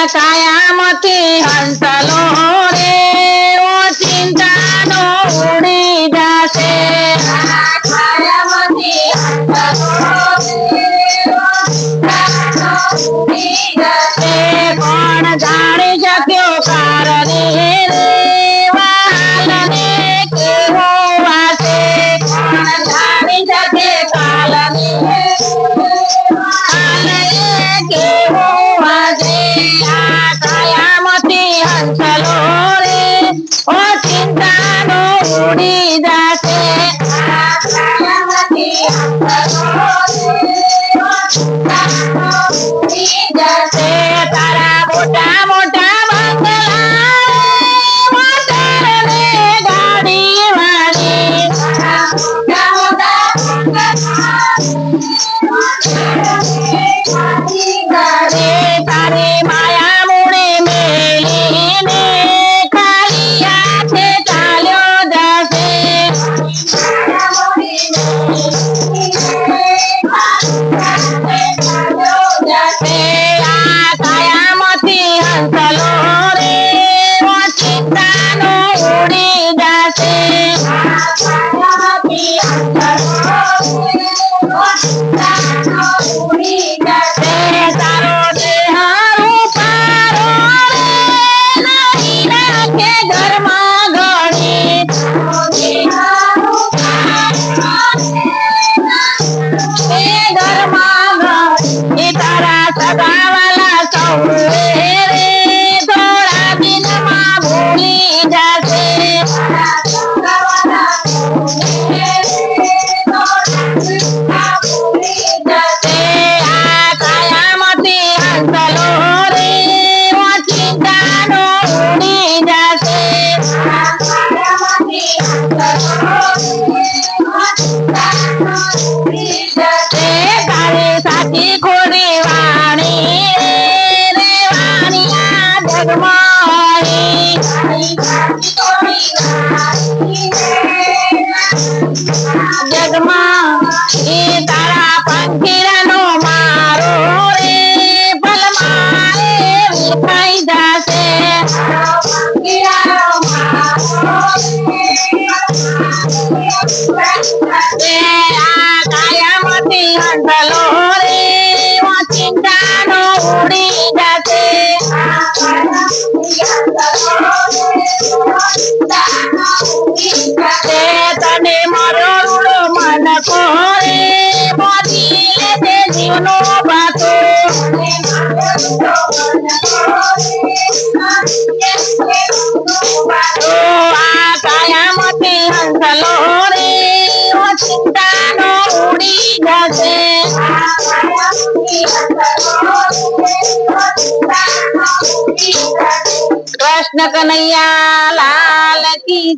કાયામાંથી હંસલો રે ઓ ચિંતાનો ઉડી જશે કાયામાંથી હંસલો કોણ જાણી શક્યો કારણે રે વાલને કેવું વાસે કોણ જાણી શકે કાલને વાલને કેવું વાસે આ કાયામાંથી હંસલો રે ઓ ચિંતાનો ઉડી જશે આ કાયામાંથી હંસલો તારા મોટા મોટા બંગલા મોટરને ગાડી વાળી મોટા મોટા તારે માયા મૂળે મેલીને ખાલી હાથે ચાલ્યો જશે આ કાયામાંથી હંસલો રે ઓ ચિંતાનો ઉડી જશે તારો દેહ રૂપારો રે નહીં રાખે ઘરમાં ઘડી ઘરમાં ઘડી તારા સગાવાલા સૌએ રે થોડા દિનમાં ભૂલી જશે આ કાયામાંથી હંસલો રે ઓ ચિંતાનો ઉડી જશે તારે સાચી ખોરી વાણી રે વાણિયા જગમાણી જગમાં એ તારા પંખીડાનો મારો રે પલ મારે વિખાઈ જશે આ કાયામાંથી હંસલો રે ઓ ચિંતાનો ઉડી જશે તને મારો રૂડો મન કોરે મોદી લેજે જીવનો બાતો આ કાયામાંથી હંસલો રે ઓ ચિંતાનો ઉડી જશે કૃષ્ણ કનૈયા લાલ કી જય.